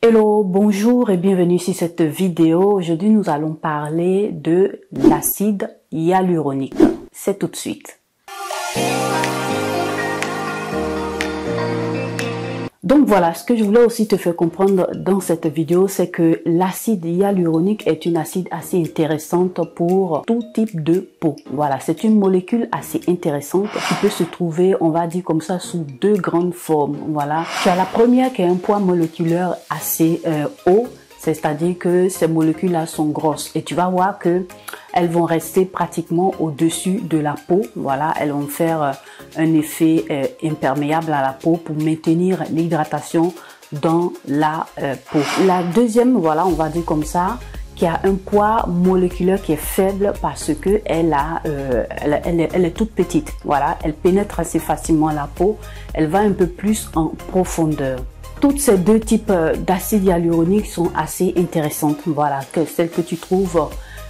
Hello, bonjour et bienvenue sur cette vidéo. Aujourd'hui, nous allons parler de l'acide hyaluronique. C'est tout de suite. Donc voilà, ce que je voulais aussi te faire comprendre dans cette vidéo, c'est que l'acide hyaluronique est une acide assez intéressante pour tout type de peau. Voilà, c'est une molécule assez intéressante qui peut se trouver, on va dire comme ça, sous deux grandes formes. Voilà, tu as la première qui a un poids moléculaire assez haut, c'est-à-dire que ces molécules-là sont grosses et tu vas voir que elles vont rester pratiquement au-dessus de la peau. Voilà, elles vont faire un effet imperméable à la peau pour maintenir l'hydratation dans la peau. La deuxième, voilà, on va dire comme ça, qui a un poids moléculaire qui est faible parce que elle est toute petite. Voilà, elle pénètre assez facilement la peau. Elle va un peu plus en profondeur. Toutes ces deux types d'acides hyaluroniques sont assez intéressantes. Voilà, celles que tu trouves,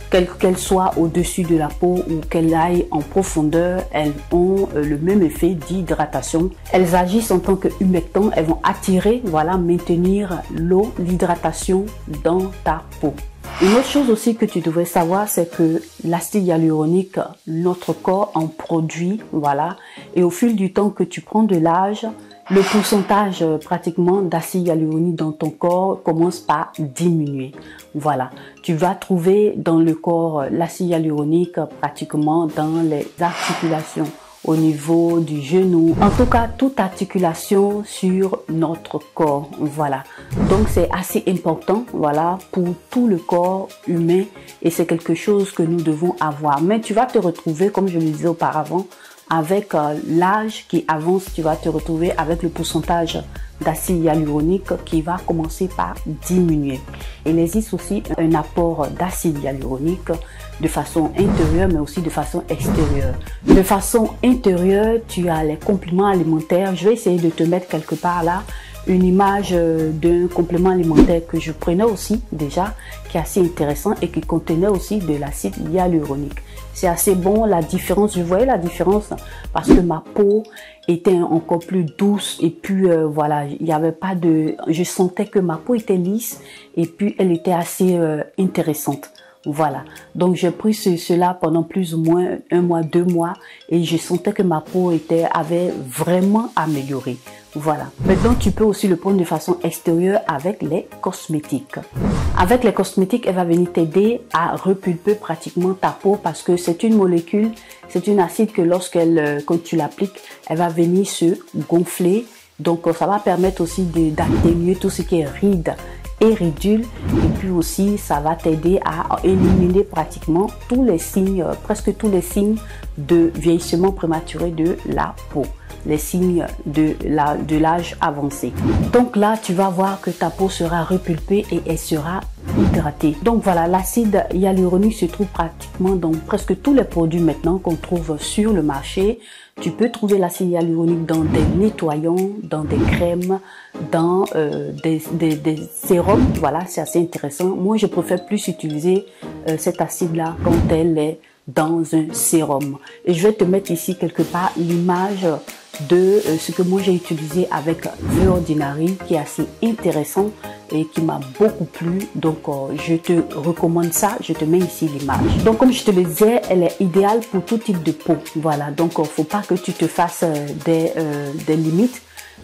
qu'elles soient au-dessus de la peau ou qu'elles aillent en profondeur, elles ont le même effet d'hydratation. Elles agissent en tant qu'humectants, elles vont attirer, voilà, maintenir l'eau, l'hydratation dans ta peau. Une autre chose aussi que tu devrais savoir, c'est que l'acide hyaluronique, notre corps en produit, voilà, et au fil du temps que tu prends de l'âge, le pourcentage pratiquement d'acide hyaluronique dans ton corps commence par diminuer. Voilà, tu vas trouver dans le corps l'acide hyaluronique pratiquement dans les articulations, au niveau du genou, en tout cas toute articulation sur notre corps. Voilà, donc c'est assez important, voilà, pour tout le corps humain et c'est quelque chose que nous devons avoir. Mais tu vas te retrouver, comme je le disais auparavant, avec l'âge qui avance, tu vas te retrouver avec le pourcentage d'acide hyaluronique qui va commencer par diminuer. Il existe aussi un apport d'acide hyaluronique de façon intérieure mais aussi de façon extérieure. De façon intérieure, tu as les compléments alimentaires. Je vais essayer de te mettre quelque part là une image d'un complément alimentaire que je prenais aussi déjà, qui est assez intéressant et qui contenait aussi de l'acide hyaluronique. C'est assez bon, la différence, je voyais la différence parce que ma peau était encore plus douce et puis voilà, il n'y avait pas de, je sentais que ma peau était lisse et puis elle était assez intéressante. Voilà, donc j'ai pris cela pendant plus ou moins 1 mois, 2 mois et je sentais que ma peau avait vraiment amélioré. Voilà. Maintenant, tu peux aussi le prendre de façon extérieure avec les cosmétiques. Avec les cosmétiques, elle va venir t'aider à repulper pratiquement ta peau parce que c'est une molécule, c'est une acide que quand tu l'appliques, elle va venir se gonfler. Donc, ça va permettre aussi d'atténuer tout ce qui est rides et ridules et puis aussi ça va t'aider à éliminer pratiquement tous les signes, presque tous les signes de vieillissement prématuré de la peau, les signes de l'âge avancé. Donc là tu vas voir que ta peau sera repulpée et elle sera hydratée. Donc voilà, l'acide hyaluronique se trouve pratiquement dans presque tous les produits maintenant qu'on trouve sur le marché. Tu peux trouver l'acide hyaluronique dans des nettoyants, dans des crèmes, dans des sérums. Voilà, c'est assez intéressant. Moi, je préfère plus utiliser cet acide-là quand elle est dans un sérum. Et je vais te mettre ici quelque part l'image de ce que moi j'ai utilisé avec The Ordinary, qui est assez intéressant et qui m'a beaucoup plu. Donc je te recommande ça, je te mets ici l'image. Donc comme je te le disais, elle est idéale pour tout type de peau. Voilà, donc faut pas que tu te fasses des limites.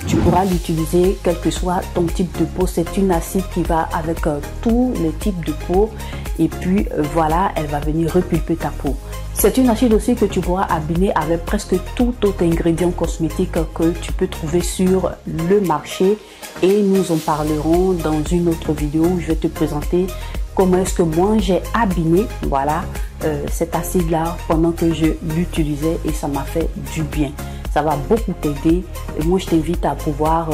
Tu pourras l'utiliser quel que soit ton type de peau. C'est une acide qui va avec tous les types de peau et puis voilà, elle va venir repulper ta peau. C'est une acide aussi que tu pourras abbiner avec presque tout autre ingrédient cosmétique que tu peux trouver sur le marché et nous en parlerons dans une autre vidéo où je vais te présenter comment est-ce que moi j'ai abîmé, voilà, cet acide là pendant que je l'utilisais et ça m'a fait du bien. Ça va beaucoup t'aider et moi je t'invite à pouvoir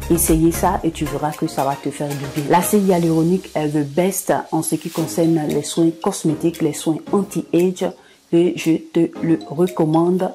essayer ça et tu verras que ça va te faire du bien. L'acide hyaluronique est le best en ce qui concerne les soins cosmétiques, les soins anti-age et je te le recommande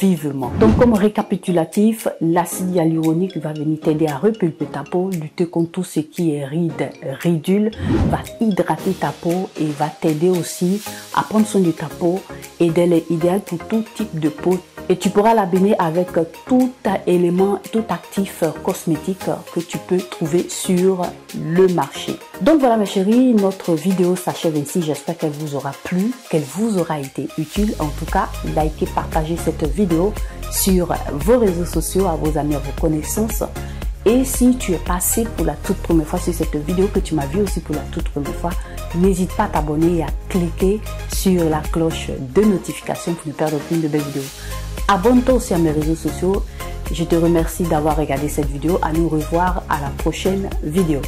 vivement. Donc comme récapitulatif, l'acide hyaluronique va venir t'aider à repulper ta peau, lutter contre tout ce qui est rides, ridules, va hydrater ta peau et va t'aider aussi à prendre soin de ta peau et elle est idéale pour tout type de peau et tu pourras l'abonner avec tout élément, tout actif cosmétique que tu peux trouver sur le marché. Donc voilà mes chéris, notre vidéo s'achève ainsi. J'espère qu'elle vous aura plu, qu'elle vous aura été utile. En tout cas, likez, partagez cette vidéo sur vos réseaux sociaux, à vos amis, à vos connaissances. Et si tu es passé pour la toute première fois sur cette vidéo, que tu m'as vu aussi pour la toute première fois, n'hésite pas à t'abonner et à cliquer sur la cloche de notification pour ne perdre aucune de mes vidéos. Abonne-toi aussi à mes réseaux sociaux. Je te remercie d'avoir regardé cette vidéo. À nous revoir à la prochaine vidéo.